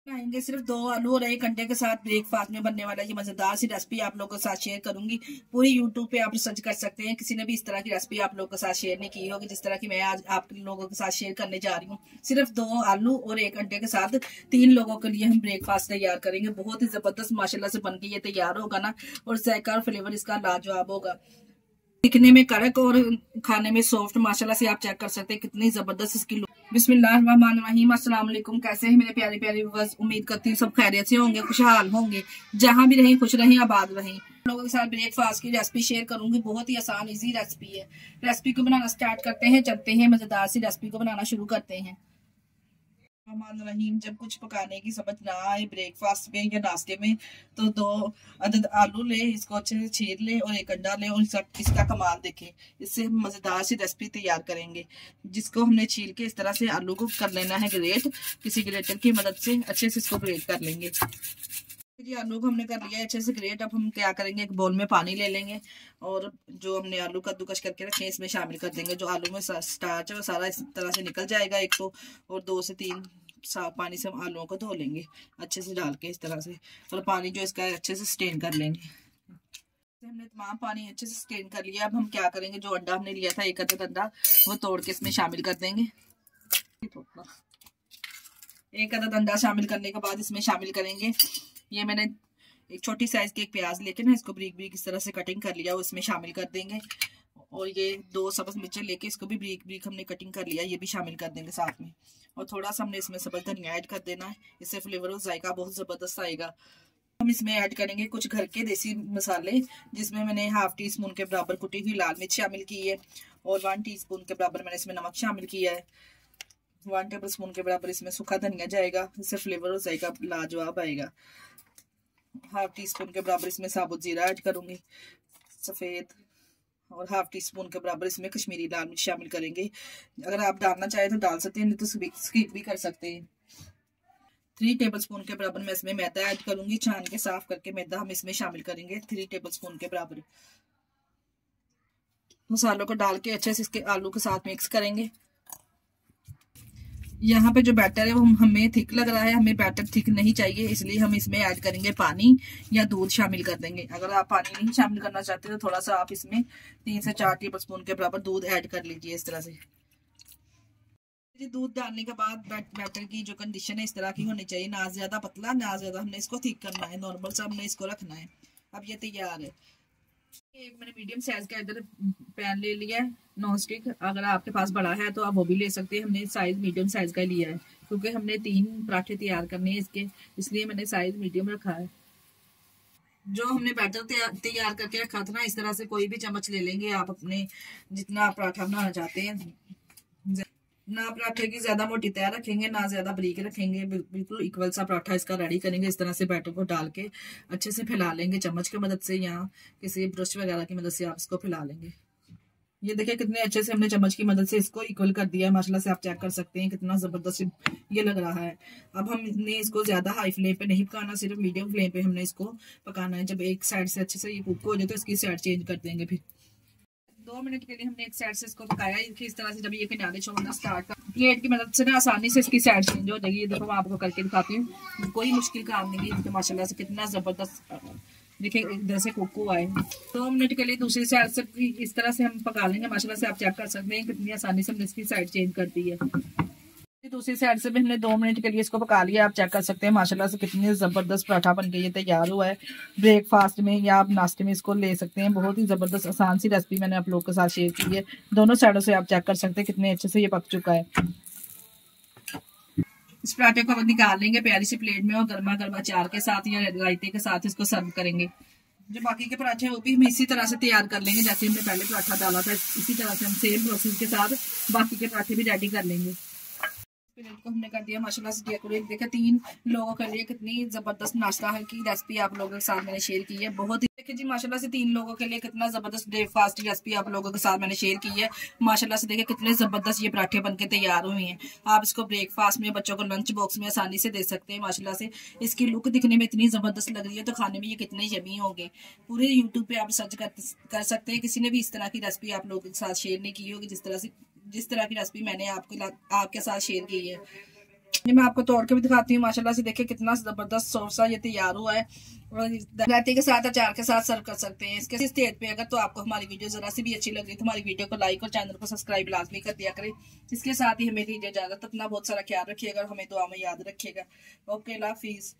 बनाएंगे सिर्फ 2 आलू और 1 अंडे के साथ ब्रेकफास्ट में बनने वाला ये मजेदार सी रेसिपी आप लोगों के साथ शेयर करूंगी। पूरी यूट्यूब पे आप सर्च कर सकते हैं, किसी ने भी इस तरह की रेसिपी आप लोगों के साथ शेयर नहीं की होगी जिस तरह की मैं आज आप लोगों के साथ शेयर करने जा रही हूँ। सिर्फ 2 आलू और 1 अंडे के साथ 3 लोगों के लिए हम ब्रेकफास्ट तैयार करेंगे। बहुत ही जबरदस्त माशाल्लाह से बनके ये तैयार होगा ना, और जायका और फ्लेवर इसका लाजवाब होगा। दिखने में कड़क और खाने में सॉफ्ट माशाल्लाह से आप चेक कर सकते हैं कितनी जबरदस्त इसकी लुक। बिस्मिल्लाहिर्रहमानिर्रहीम, अस्सलाम वालेकुम। कैसे हैं मेरे प्यारे प्यारे व्यूअर्स? उम्मीद करती हूँ सब खैरियत से होंगे, खुशहाल होंगे, जहां भी रहें खुश रहें, आबाद रहें। लोगों के साथ ब्रेकफास्ट की रेसिपी शेयर करूंगी। बहुत ही आसान इजी रेसिपी है। रेसिपी को बनाना स्टार्ट करते हैं, चलते हैं मजेदार सी रेसिपी को बनाना शुरू करते हैं। रहीम, जब कुछ पकाने की समझ ना आए ब्रेकफास्ट में या नाश्ते में, तो 2 अदद आलू ले, इसको अच्छे से छील ले और 1 अंडा ले और सब इसका कमाल देखें। इससे हम मजेदार सी रेसिपी तैयार करेंगे। जिसको हमने छील के इस तरह से आलू को कर लेना है ग्रेट, किसी ग्रेटर की मदद से अच्छे से इसको ग्रेट कर लेंगे। जी, आलू को हमने कर लिया अच्छे से ग्रेट। अब हम क्या करेंगे, एक बोल में पानी ले लेंगे और जो हमने आलू कद्दूकस करके रखे हैं इसमें शामिल कर देंगे। जो आलू में स्टार्च है वो सारा इस तरह से निकल जाएगा एक तो, और 2 से 3 साफ पानी से हम आलूओं को धो लेंगे अच्छे से डाल के इस तरह से, और पानी जो इसका अच्छे से स्टेन कर लेंगे। हमने तमाम पानी अच्छे से स्टेन कर लिया। अब हम क्या करेंगे, जो अंडा हमने लिया था 1 अदद अंडा, वो तोड़ के इसमें शामिल कर देंगे। 1 अदद अंडा शामिल करने के बाद इसमें शामिल करेंगे, ये मैंने एक छोटी साइज की एक प्याज लेके ना इसको ब्रीक ब्रीक इस तरह से कटिंग कर लिया, वो इसमें शामिल कर देंगे। और ये 2 सब्ज मिर्चें लेके इसको भी ब्रीक ब्रीक हमने कटिंग कर लिया, ये भी शामिल कर देंगे साथ में। और थोड़ा सा हमने इसमें सब्ज धनिया ऐड कर देना है, इससे फ्लेवर और जायका बहुत जबरदस्त आएगा। हम इसमें ऐड करेंगे कुछ घर के देसी मसाले, जिसमें मैंने ½ टीस्पून के बराबर कुटी हुई लाल मिर्च शामिल की है, और 1 टीस्पून के बराबर मैंने इसमें नमक शामिल किया है। 1 टेबल स्पून के बराबर इसमें सूखा धनिया जाएगा, इससे फ्लेवर और जायका लाजवाब आएगा। ½ टीस्पून के बराबर इसमें साबुत जीरा ऐड करूंगी सफेद, और ½ टीस्पून के बराबर इसमें कश्मीरी लाल मिर्च शामिल करेंगे। अगर आप डालना चाहें तो डाल सकते हैं, नहीं तो स्किप भी कर सकते हैं। 3 टेबलस्पून के बराबर मैं इसमें मैदा ऐड करूंगी, छान के साफ करके मैदा हम इसमें शामिल करेंगे 3 टेबलस्पून के बराबर। मसालों को डाल के अच्छे से इसके आलू के साथ मिक्स करेंगे। यहाँ पे जो बैटर है वो हमें थिक लग रहा है, हमें बैटर थिक नहीं चाहिए, इसलिए हम इसमें ऐड करेंगे पानी या दूध शामिल कर देंगे। अगर आप पानी नहीं शामिल करना चाहते तो थोड़ा सा आप इसमें 3 से 4 टेबलस्पून के बराबर दूध ऐड कर लीजिए इस तरह से। दूध डालने के बाद बैटर की जो कंडीशन है इस तरह की होनी चाहिए, ना ज्यादा पतला ना ज्यादा हमने इसको थिक करना है, नॉर्मल सा हमने इसको रखना है। अब ये तैयार है। एक मैंने मीडियम साइज का इधर पैन ले लिया है नॉन स्टिक, अगर आपके पास बड़ा है तो आप वो भी ले सकते हैं। हमने साइज मीडियम साइज का लिया है क्योंकि हमने 3 पराठे तैयार करने हैं इसके, इसलिए मैंने साइज मीडियम रखा है। जो हमने बैटर तैयार करके रखा था ना, इस तरह से कोई भी चम्मच ले लेंगे आप अपने जितना पराठा बनाना चाहते हैं। ना पराठे की ज्यादा मोटी तय रखेंगे ना ज्यादा बारीक रखेंगे, बिल्कुल इक्वल सा पराठा इसका रेडी करेंगे। इस तरह से बैटर को डाल के अच्छे से फैला लेंगे चम्मच की मदद से या किसी ब्रश वगैरह की मदद से आप इसको फैला लेंगे। ये देखिए कितने अच्छे से हमने चम्मच की मदद से इसको इक्वल कर दिया है माशाल्लाह से, आप चेक कर सकते हैं कितना जबरदस्त ये लग रहा है। अब हमने इसको ज्यादा हाई फ्लेम पे नहीं पकाना, सिर्फ मीडियम फ्लेम पे हमने इसको पकाना है। जब एक साइड से अच्छे से ये कुक हो जाए तो इसकी साइड चेंज कर देंगे। फिर 2 मिनट के लिए हमने एक साइड से इसको पकाया, इस तरह से जब ये किनारे छोड़ना स्टार्ट कर, प्लेट की मदद से ना आसानी से इसकी साइड चेंज हो जाएगी। ये देखो मैं आपको करके दिखाती हूँ, कोई मुश्किल काम नहीं है। माशाल्लाह से कितना जबरदस्त देखिए इधर से कुक हुआ है। 2 मिनट के लिए दूसरी साइड से इस तरह से हम पका लेंगे। माशाल्लाह से आप चेक कर सकते हैं कितनी आसानी से हमने इसकी साइड चेंज कर दी है। दूसरी साइड से भी हमने 2 मिनट के लिए इसको पका लिया, आप चेक कर सकते हैं माशाल्लाह से कितनी जबरदस्त पराठा बन के ये तैयार हुआ है। ब्रेकफास्ट में या आप नाश्ते में इसको ले सकते हैं। बहुत ही जबरदस्त आसान सी रेसिपी मैंने आप लोगों के साथ शेयर की है। दोनों साइडों से आप चेक कर सकते हैं कितने अच्छे से ये पक चुका है। इस पराठे को निकाल लेंगे प्यारी सी प्लेट में और गर्मा गर्मा अचार के साथ या रायते के साथ इसको सर्व करेंगे। जो बाकी के पराठे हैं वो भी हम इसी तरह से तैयार कर लेंगे, जैसे हमने पहले पराठा डाला था इसी तरह से हम सेम प्रोसेस के साथ बाकी के पराठे भी रेडी कर लेंगे। प्लेट को हमने कर दिया माशाल्लाह से डेकोरेट। देखा 3 लोगों के लिए कितनी जबरदस्त नाश्ता है की रेसिपी आप लोगों के साथ मैंने शेयर की है। बहुत ही देखिए जी माशाल्लाह से 3 लोगों के लिए कितना जबरदस्त ब्रेकफास्ट रेसिपी आप लोगों के साथ मैंने शेयर की है। माशाल्लाह से देखिए कितने जबरदस्त ये पराठे बनके तैयार हुए हैं। आप इसको ब्रेकफास्ट में बच्चों को लंच बॉक्स में आसानी से दे सकते हैं। माशाल्लाह से इसकी लुक दिखने में इतनी जबरदस्त लग रही है तो खाने में ये कितने यमी होंगे। पूरे यूट्यूब पे आप सर्च कर सकते हैं, किसी ने भी इस तरह की रेसिपी आप लोगों के साथ शेयर नहीं की होगी जिस तरह की रेसिपी मैंने आपके साथ शेयर की है। ये मैं आपको तोड़ के भी दिखाती हूँ। माशाल्लाह से देखिए कितना जबरदस्त सॉफ्ट सा ये तैयार हुआ है। और रायते के साथ, अचार के साथ सर्व कर सकते हैं। इसके स्टेज पे अगर तो आपको हमारी वीडियो जरा सी भी अच्छी लग रही तो हमारी वीडियो को लाइक और चैनल को सब्सक्राइब लाजमी कर दिया करें। इसके साथ ही हमें दीजिए इजाजत। अपना बहुत सारा ख्याल रखिएगा और हमें दुआ में याद रखिएगा। ओके, अल्लाह हाफिज।